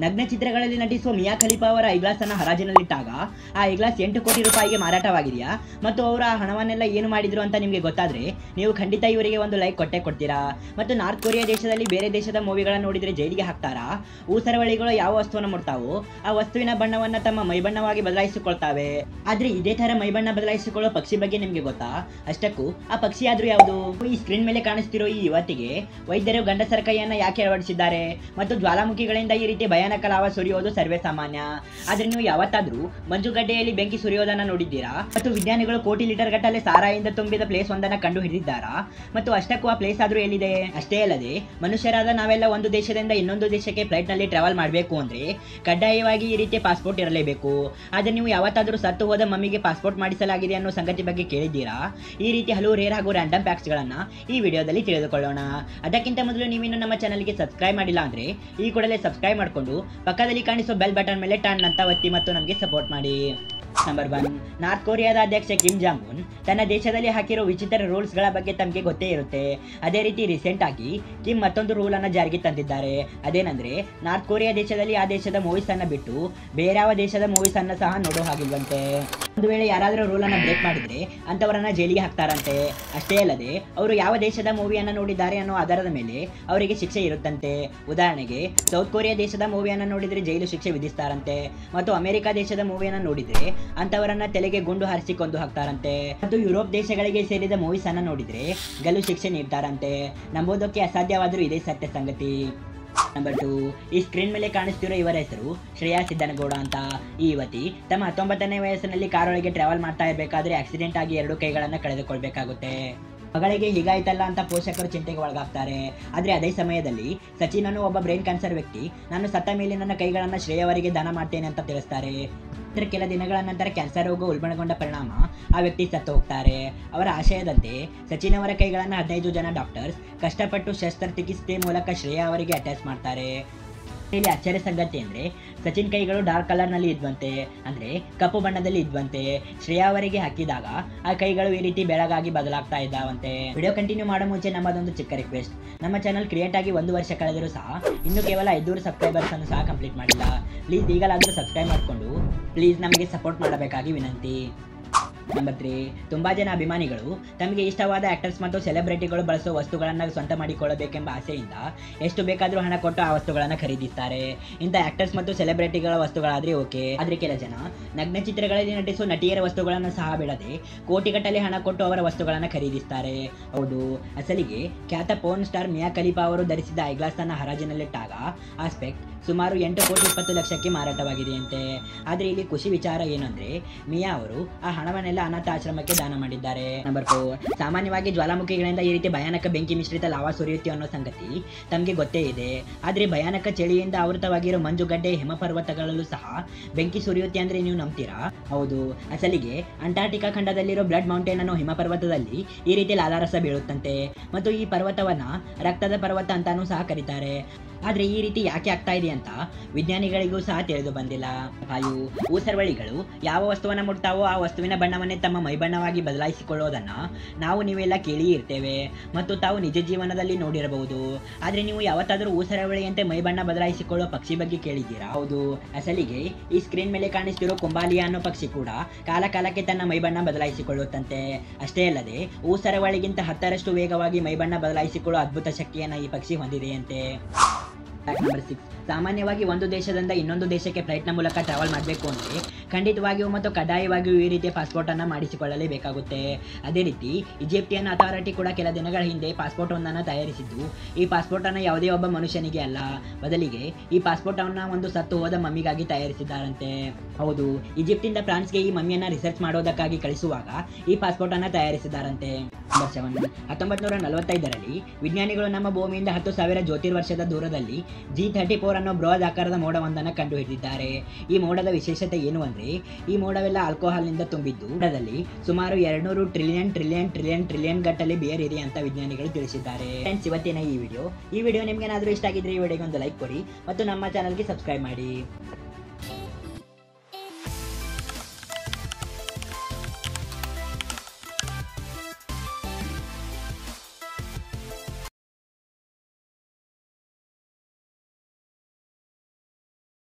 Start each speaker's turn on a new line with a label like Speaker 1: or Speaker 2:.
Speaker 1: ನಗ್ನ ಚಿತ್ರಗಳಲ್ಲಿ ನಟಿಸುವ ಮಿಯಾ ಖಲೀಫಾ ಅವರ ಐಗ್ಲಾಸ್ ಅನ್ನು ಹರಾಜಿನಲ್ಲಿಟ್ಟಾಗ ಆ ಐಗ್ಲಾಸ್ 8 ಕೋಟಿ ರೂಪಾಯಿಗೆ ಮಾರಾಟವಾಗಿದೆಯಾ ಮತ್ತು ಅವರು ಆ ಹಣವನ್ನೆಲ್ಲ ಏನು ಮಾಡಿದ್ರು ಅಂತ ನಿಮಗೆ ಗೊತ್ತಾದ್ರೆ ನೀವು ಖಂಡಿತ ಇವರಿಗೆ ಒಂದು ಲೈಕ್ ಕೊಡ್ತೀರಾ. ಮತ್ತು ನಾರ್ತ್ ಕೊರಿಯಾ ದೇಶದಲ್ಲಿ ಬೇರೆ ದೇಶದ ಮೂವಿಗಳನ್ನು ನೋಡಿದ್ರೆ ಜೈಲಿಗೆ ಹಾಕ್ತಾರಾ? ಊಸರವಳಿಗಳು ಯಾವ ವಸ್ತುವನ್ನು ಮುಟ್ತಾವೋ ಆ ವಸ್ತುವಿನ ಬಣ್ಣವನ್ನ ತಮ್ಮ ಮೈಬಣ್ಣವಾಗಿ ಬದಲಾಯಿಸಿಕೊಳ್ತಾವೆ. ಆದ್ರೆ ಇದೇ ತರ ಮೈಬಣ್ಣ ಬದಲಾಯಿಸಿಕೊಳ್ಳೋ ಪಕ್ಷಿ ಬಗ್ಗೆ ನಿಮ್ಗೆ ಗೊತ್ತಾ? ಅಷ್ಟಕ್ಕೂ ಆ ಪಕ್ಷಿ ಆದ್ರೂ ಯಾವುದು? ಈ ಸ್ಕ್ರೀನ್ ಮೇಲೆ ಕಾಣಿಸ್ತಿರೋ ಈ ಯುವತಿಗೆ ವೈದ್ಯರು ಗಂಡಸರ ಕೈಯನ್ನ ಯಾಕೆ ಅಳವಡಿಸಿದ್ದಾರೆ? ಮತ್ತು ಜ್ವಾಲಾಮುಖಿಗಳಿಂದ ಈ ರೀತಿ ಭಯಾನಕ ಲಾವ ಸುರಿಯೋದು ಸರ್ವೇ ಸಾಮಾನ್ಯ. ಆದ್ರೆ ನೀವು ಯಾವತ್ತಾದ್ರೂ ಮಂಜುಗಡ್ಡೆಯಲ್ಲಿ ಬೆಂಕಿ ಸುರಿಯೋದನ್ನ ನೋಡಿದ್ದೀರಾ? ಮತ್ತು ವಿಜ್ಞಾನಿಗಳು ಕೋಟಿ ಲೀಟರ್ ಗಟ್ಟಲೆ ಸಾರಾಯಿಂದ ತುಂಬಿದ ಪ್ಲೇಸ್ ಒಂದನ್ನ ಕಂಡು ಹಿಡಿದಿದ್ದಾರಾ? ಮತ್ತು ಅಷ್ಟಕ್ಕೂ ಆ ಪ್ಲೇಸ್ ಆದ್ರೂ ಎಲ್ಲಿದೆ? ಅಷ್ಟೇ ಅಲ್ಲದೆ ಮನುಷ್ಯರಾದ ನಾವೆಲ್ಲ ಒಂದು ದೇಶದಿಂದ ಇನ್ನೊಂದು ದೇಶಕ್ಕೆ ಫ್ಲೈಟ್ ನಲ್ಲಿ ಟ್ರಾವೆಲ್ ಮಾಡಬೇಕು ಅಂದ್ರೆ ಕಡ್ಡಾಯವಾಗಿ ಈ ರೀತಿ ಪಾಸ್ಪೋರ್ಟ್ ಇರಲೇಬೇಕು. ಆದ್ರೆ ನೀವು ಯಾವತ್ತಾದ್ರೂ ಸತ್ತು ಹೋದ ಮಮ್ಮಿಗೆ ಪಾಸ್ಪೋರ್ಟ್ ಮಾಡಿಸಲಾಗಿದೆ ಅನ್ನೋ ಸಂಗತಿ ಬಗ್ಗೆ ಕೇಳಿದ್ದೀರಾ? ಈ ರೀತಿ ಹಲವು ರೇರ್ ಹಾಗೂ ರ್ಯಾಂಡಮ್ ಫ್ಯಾಕ್ಟ್ಸ್ ಗಳನ್ನ ಈ ವಿಡಿಯೋದಲ್ಲಿ ತಿಳಿದುಕೊಳ್ಳೋಣ. ಅದಕ್ಕಿಂತ ಮೊದಲು ನೀವಿನ್ನು ನಮ್ಮ ಚಾನಲ್ಗೆ ಸಬ್ಸ್ಕ್ರೈಬ್ ಮಾಡಿಲ್ಲ ಅಂದ್ರೆ ಈ ಕೂಡಲೇ ಸಬ್ಸ್ಕ್ರೈಬ್ ಮಾಡಿಕೊಂಡು ಪಕ್ಕದಲ್ಲಿ ಕಾಣಿಸೋ ಬೆಲ್ ಬಟನ್ ಮೇಲೆ ಟರ್ನ್ ಅಂತ ಒತ್ತಿ ಮತ್ತು ನಮಗೆ ಸಪೋರ್ಟ್ ಮಾಡಿ. ನಂಬರ್ 1, ನಾರ್ತ್ ಕೊರಿಯಾದ ಅಧ್ಯಕ್ಷ ಕಿಮ್ ಜಾಂಗ್ ಉನ್ ತನ್ನ ದೇಶದಲ್ಲಿ ಹಾಕಿರೋ ವಿಚಿತ್ರ ರೂಲ್ಸ್ಗಳ ಬಗ್ಗೆ ತಮಗೆ ಗೊತ್ತೇ ಇರುತ್ತೆ. ಅದೇ ರೀತಿ ರೀಸೆಂಟ್ ಆಗಿ ಕಿಮ್ ಮತ್ತೊಂದು ರೂಲ್ ಅನ್ನ ಜಾರಿಗೆ ತಂದಿದ್ದಾರೆ. ಅದೇನಂದ್ರೆ ನಾರ್ತ್ ಕೊರಿಯಾ ದೇಶದಲ್ಲಿ ಆ ದೇಶದ ಮೂವೀಸ್ ಅನ್ನ ಬಿಟ್ಟು ಬೇರೆ ಯಾವ ದೇಶದ ಮೂವೀಸ್ ಅನ್ನ ಸಹ ನೋಡೋ ಹಾಗಿಲ್ವಂತೆ. ಒಂದು ವೇಳೆ ಯಾರಾದರೂ ರೂಲ್ ಅನ್ನ ಬ್ರೇಕ್ ಮಾಡಿದ್ರೆ ಅಂತವರನ್ನ ಜೈಲಿಗೆ ಹಾಕ್ತಾರಂತೆ. ಅಷ್ಟೇ ಅಲ್ಲದೆ ಅವರು ಯಾವ ದೇಶದ ಮೂವಿಯನ್ನ ನೋಡಿದ್ದಾರೆ ಅನ್ನೋ ಆಧಾರದ ಮೇಲೆ ಅವರಿಗೆ ಶಿಕ್ಷೆ ಇರುತ್ತಂತೆ. ಉದಾಹರಣೆಗೆ ಸೌತ್ ಕೊರಿಯಾ ದೇಶದ ಮೂವಿಯನ್ನ ನೋಡಿದ್ರೆ ಜೈಲು ಶಿಕ್ಷೆ ವಿಧಿಸ್ತಾರಂತೆ. ಮತ್ತು ಅಮೆರಿಕ ದೇಶದ ಮೂವಿಯನ್ನ ನೋಡಿದ್ರೆ ಅಂತವರನ್ನ ತಲೆಗೆ ಗುಂಡು ಹಾರಿಸಿ ಕೊಂದು ಹಾಕ್ತಾರಂತೆ. ಮತ್ತು ಯುರೋಪ್ ದೇಶಗಳಿಗೆ ಸೇರಿದ ಮೂವೀಸ್ ಅನ್ನ ನೋಡಿದ್ರೆ ಗಲ್ಲು ಶಿಕ್ಷೆ ನೀಡ್ತಾರಂತೆ. ನಂಬೋದಕ್ಕೆ ಅಸಾಧ್ಯವಾದರೂ ಇದೇ ಸತ್ಯ ಸಂಗತಿ. ನಂಬರ್ 2, ಈ ಸ್ಕ್ರೀನ್ ಮೇಲೆ ಕಾಣಿಸ್ತಿರೋ ಇವರ ಹೆಸರು ಶ್ರೇಯಾ ಸಿದ್ದನಗೌಡ ಅಂತ. ಈ ಯುವತಿ ತಮ್ಮ 19ನೇ ವಯಸ್ಸಿನಲ್ಲಿ ಕಾರೊಳಗೆ ಟ್ರಾವೆಲ್ ಮಾಡ್ತಾ ಇರಬೇಕಾದ್ರೆ ಆಕ್ಸಿಡೆಂಟ್ ಆಗಿ 2 ಕೈಗಳನ್ನ ಕಳೆದುಕೊಳ್ಬೇಕಾಗುತ್ತೆ. ಮಗಳಿಗೆ ಹೀಗಾಯ್ತಲ್ಲ ಅಂತ ಪೋಷಕರು ಚಿಂತೆಗೆ ಒಳಗಾಗ್ತಾರೆ. ಆದ್ರೆ ಅದೇ ಸಮಯದಲ್ಲಿ ಸಚಿನ್ ಅನ್ನೋ ಒಬ್ಬ ಬ್ರೈನ್ ಕ್ಯಾನ್ಸರ್ ವ್ಯಕ್ತಿ ನಾನು ಸತ್ತ ಮೇಲೆ ನನ್ನ ಕೈಗಳನ್ನ ಶ್ರೇಯವರಿಗೆ ದಾನ ಮಾಡ್ತೇನೆ ಅಂತ ತಿಳಿಸ್ತಾರೆ. ಕೆಲ ದಿನಗಳ ನಂತರ ಕ್ಯಾನ್ಸರ್ ರೋಗ ಉಲ್ಬಣಗೊಂಡ ಪರಿಣಾಮ ಆ ವ್ಯಕ್ತಿ ಸತ್ತು ಹೋಗ್ತಾರೆ. ಅವರ ಆಶಯದಂತೆ ಸಚಿನ್ ಅವರ ಕೈಗಳನ್ನು 15 ಜನ ಡಾಕ್ಟರ್ಸ್ ಕಷ್ಟಪಟ್ಟು ಶಸ್ತ್ರಚಿಕಿತ್ಸೆ ಮೂಲಕ ಶ್ರೇಯಾ ಅವರಿಗೆ ಅಟ್ಯಾಚ್ ಮಾಡ್ತಾರೆ. ಇಲ್ಲಿ ಆಶ್ಚರ್ಯ ಸಂಗತಿ ಅಂದ್ರೆ ಸಚಿನ್ ಕೈಗಳು ಡಾರ್ಕ್ ಕಲರ್ ನಲ್ಲಿ ಇದ್ವಂತೆ, ಅಂದ್ರೆ ಕಪ್ಪು ಬಣ್ಣದಲ್ಲಿ ಇದ್ವಂತೆ. ಶ್ರೇಯಾ ಅವರಿಗೆ ಹಾಕಿದಾಗ ಆ ಕೈಗಳು ಈ ರೀತಿ ಬೆಳಗಾಗಿ ಬದಲಾಗ್ತಾ ಇದ್ದಾವಂತೆ. ವಿಡಿಯೋ ಕಂಟಿನ್ಯೂ ಮಾಡೋ ಮುಂಚೆ ನಮ್ಮದೊಂದು ಚಿಕ್ಕ ರಿಕ್ವೆಸ್ಟ್. ನಮ್ಮ ಚಾನಲ್ ಕ್ರಿಯೇಟ್ ಆಗಿ 1 ವರ್ಷ ಕಳೆದರೂ ಸಹ ಇನ್ನು ಕೇವಲ 500 ಸಬ್ಸ್ಕ್ರೈಬರ್ಸ್ ಅನ್ನು ಸಹ ಕಂಪ್ಲೀಟ್ ಮಾಡಿಲ್ಲ. ಪ್ಲೀಸ್ ಈಗಲಾದರೂ ಸಬ್ಸ್ಕ್ರೈಬ್ ಮಾಡಿಕೊಂಡು ಪ್ಲೀಸ್ ನಮಗೆ ಸಪೋರ್ಟ್ ಮಾಡಬೇಕಾಗಿ ವಿನಂತಿ. ನಂಬರ್ 3, ತುಂಬಾ ಜನ ಅಭಿಮಾನಿಗಳು ತಮಗೆ ಇಷ್ಟವಾದ ಆಕ್ಟರ್ಸ್ ಮತ್ತು ಸೆಲೆಬ್ರಿಟಿಗಳು ಬಳಸೋ ವಸ್ತುಗಳನ್ನು ಸ್ವಂತ ಮಾಡಿಕೊಳ್ಳಬೇಕೆಂಬ ಆಸೆಯಿಂದ ಎಷ್ಟು ಬೇಕಾದರೂ ಹಣ ಕೊಟ್ಟು ಆ ವಸ್ತುಗಳನ್ನು ಖರೀದಿಸ್ತಾರೆ. ಇಂಥ ಆಕ್ಟರ್ಸ್ ಮತ್ತು ಸೆಲೆಬ್ರಿಟಿಗಳ ವಸ್ತುಗಳಾದ್ರೆ ಓಕೆ. ಆದ್ರೆ ಕೆಲ ಜನ ನಗ್ನ ಚಿತ್ರಗಳಲ್ಲಿ ನಟಿಸುವ ನಟಿಯರ ವಸ್ತುಗಳನ್ನು ಸಹ ಬಿಡದೆ ಕೋಟಿಗಟ್ಟಲೆ ಹಣ ಕೊಟ್ಟು ಅವರ ವಸ್ತುಗಳನ್ನು ಖರೀದಿಸ್ತಾರೆ. ಹೌದು, ಅಸಲಿಗೆ ಖ್ಯಾತ ಪೋರ್ನ್ ಸ್ಟಾರ್ ಮಿಯಾ ಖಲೀಫಾ ಅವರು ಧರಿಸಿದ ಐಗ್ಲಾಸ್ ಅನ್ನ ಹರಾಜಿನಲ್ಲಿಟ್ಟಾಗ ಆ ಸ್ಪೆಕ್ಟ್ ಸುಮಾರು 8 ಕೋಟಿ 20 ಲಕ್ಷಕ್ಕೆ ಮಾರಾಟವಾಗಿದೆಯಂತೆ. ಆದರೆ ಇಲ್ಲಿ ಖುಷಿ ವಿಚಾರ ಏನಂದ್ರೆ ಮಿಯಾ ಅವರು ಆ ಹಣವನ್ನೆಲ್ಲ ಅನಾಥ ಆಶ್ರಮಕ್ಕೆ ದಾನ ಮಾಡಿದ್ದಾರೆ. ನಂಬರ್ 4, ಸಾಮಾನ್ಯವಾಗಿ ಜ್ವಾಲಾಮುಖಿಗಳಿಂದ ಈ ರೀತಿ ಭಯಾನಕ ಬೆಂಕಿ ಮಿಶ್ರಿತ ಲಾವಾ ಸುರಿಯುತ್ತೆ ಅನ್ನೋ ಸಂಗತಿ ತಮಗೆ ಗೊತ್ತೇ ಇದೆ. ಆದರೆ ಭಯಾನಕ ಚಳಿಯಿಂದ ಆವೃತವಾಗಿರೋ ಮಂಜುಗಡ್ಡೆ ಹಿಮಪರ್ವತಗಳಲ್ಲೂ ಸಹ ಬೆಂಕಿ ಸುರಿಯುತ್ತೆ ಅಂದ್ರೆ ನೀವು ನಂಬ್ತೀರಾ? ಹೌದು, ಅಸಲಿಗೆ ಅಂಟಾರ್ಟಿಕಾ ಖಂಡದಲ್ಲಿರೋ ಬ್ಲಡ್ ಮೌಂಟೇನ್ ಅನ್ನೋ ಹಿಮಪರ್ವತದಲ್ಲಿ ಈ ರೀತಿ ಲಾಲಾರಸ ಬೀಳುತ್ತಂತೆ. ಮತ್ತು ಈ ಪರ್ವತವನ್ನ ರಕ್ತದ ಪರ್ವತ ಅಂತಾನೂ ಸಹ ಕರೀತಾರೆ. ಆದ್ರೆ ಈ ರೀತಿ ಯಾಕೆ ಆಗ್ತಾ ಇದೆ ಅಂತ ವಿಜ್ಞಾನಿಗಳಿಗೂ ಸಹ ತಿಳಿದು ಬಂದಿಲ್ಲ. ಊಸರವಳಿಗಳು ಯಾವ ವಸ್ತುವನ್ನ ಮುಟ್ತಾವೋ ಆ ವಸ್ತುವಿನ ಬಣ್ಣವನ್ನೇ ತಮ್ಮ ಮೈಬಣ್ಣವಾಗಿ ಬದಲಾಯಿಸಿಕೊಳ್ಳೋದನ್ನ ನಾವು ನೀವೆಲ್ಲ ಕೇಳಿ ಇರ್ತೇವೆ ಮತ್ತು ತಾವು ನಿಜ ಜೀವನದಲ್ಲಿ ನೋಡಿರಬಹುದು. ಆದ್ರೆ ನೀವು ಯಾವತ್ತಾದ್ರೂ ಊಸರವಳಿಯಂತೆ ಮೈಬಣ್ಣ ಬದಲಾಯಿಸಿಕೊಳ್ಳೋ ಪಕ್ಷಿ ಬಗ್ಗೆ ಕೇಳಿದ್ದೀರಾ? ಹೌದು, ಅಸಲಿಗೆ ಈ ಸ್ಕ್ರೀನ್ ಮೇಲೆ ಕಾಣಿಸ್ತಿರೋ ಕೊಂಬಾಲಿಯಾ ಅನ್ನೋ ಪಕ್ಷಿ ಕೂಡ ಕಾಲಕಾಲಕ್ಕೆ ತನ್ನ ಮೈಬಣ್ಣ ಬದಲಾಯಿಸಿಕೊಳ್ಳುತ್ತಂತೆ. ಅಷ್ಟೇ ಅಲ್ಲದೆ ಊಸರವಳಿಗಿಂತ 10ರಷ್ಟು ವೇಗವಾಗಿ ಮೈಬಣ್ಣ ಬದಲಾಯಿಸಿಕೊಳ್ಳೋ ಅದ್ಭುತ ಶಕ್ತಿಯನ್ನ ಈ ಪಕ್ಷಿ ಹೊಂದಿದೆಯಂತೆ. ನಂಬರ್ 6, ಸಾಮಾನ್ಯವಾಗಿ ಒಂದು ದೇಶದಿಂದ ಇನ್ನೊಂದು ದೇಶಕ್ಕೆ ಫ್ಲೈಟ್ನ ಮೂಲಕ ಟ್ರಾವೆಲ್ ಮಾಡಬೇಕು ಅಂದರೆ ಖಂಡಿತವಾಗಿಯೂ ಮತ್ತು ಕಡ್ಡಾಯವಾಗಿಯೂ ಈ ರೀತಿಯ ಪಾಸ್ಪೋರ್ಟ್ ಅನ್ನು ಮಾಡಿಸಿಕೊಳ್ಳಲೇಬೇಕಾಗುತ್ತೆ. ಅದೇ ರೀತಿ ಈಜಿಪ್ಟಿಯನ್ ಅಥಾರಿಟಿ ಕೂಡ ಕೆಲ ದಿನಗಳ ಹಿಂದೆ ಪಾಸ್ಪೋರ್ಟ್ ಒಂದನ್ನು ತಯಾರಿಸಿದ್ದು ಈ ಪಾಸ್ಪೋರ್ಟ್ ಅನ್ನು ಯಾವುದೇ ಒಬ್ಬ ಮನುಷ್ಯನಿಗೆ ಅಲ್ಲ, ಬದಲಿಗೆ ಈ ಪಾಸ್ಪೋರ್ಟ್ ಅನ್ನು ಒಂದು ಸತ್ತು ಹೋದ ಮಮ್ಮಿಗಾಗಿ ತಯಾರಿಸಿದ್ದಾರಂತೆ. ಹೌದು, ಈಜಿಪ್ಟಿಂದ ಫ್ರಾನ್ಸ್ಗೆ ಈ ಮಮ್ಮಿಯನ್ನ ರಿಸರ್ಚ್ ಮಾಡೋದಕ್ಕಾಗಿ ಕಳಿಸುವಾಗ ಈ ಪಾಸ್ಪೋರ್ಟ್ ಅನ್ನು ತಯಾರಿಸಿದ್ದಾರಂತೆ. 1945ರಲ್ಲಿ ವಿಜ್ಞಾನಿಗಳು ನಮ್ಮ ಭೂಮಿಯಿಂದ 10,000 ಜ್ಯೋತಿರ್ವರ್ಷದ ದೂರದಲ್ಲಿ G34 ಅನ್ನೋ ಬೃಹತ್ ಆಕಾರದ ಮೋಡವೊಂದನ್ನು ಕಂಡುಹಿಡಿದಿದ್ದಾರೆ. ಈ ಮೋಡದ ವಿಶೇಷತೆ ಏನು ಅಂದ್ರೆ ಈ ಮೋಡವೆಲ್ಲ ಆಲ್ಕೋಹಾಲ್ನಿಂದ ತುಂಬಿದ್ದು ಮೋಡದಲ್ಲಿ ಸುಮಾರು 200 ಟ್ರಿಲಿಯನ್ ಗಟ್ಟಲೆ ಬಿಯರ್ ಇದೆ ಅಂತ ವಿಜ್ಞಾನಿಗಳು ತಿಳಿಸಿದ್ದಾರೆ. ಫ್ರೆಂಡ್ಸ್, ಇವತ್ತಿನ ಈ ವಿಡಿಯೋ ನಿಮ್ಗೆ ಏನಾದರೂ ಇಷ್ಟ ಆಗಿದ್ರೆ ಈ ವಿಡಿಯೋಗೆ ಒಂದು ಲೈಕ್ ಕೊಡಿ ಮತ್ತು ನಮ್ಮ ಚಾನಲ್ಗೆ ಸಬ್ಸ್ಕ್ರೈಬ್ ಮಾಡಿ.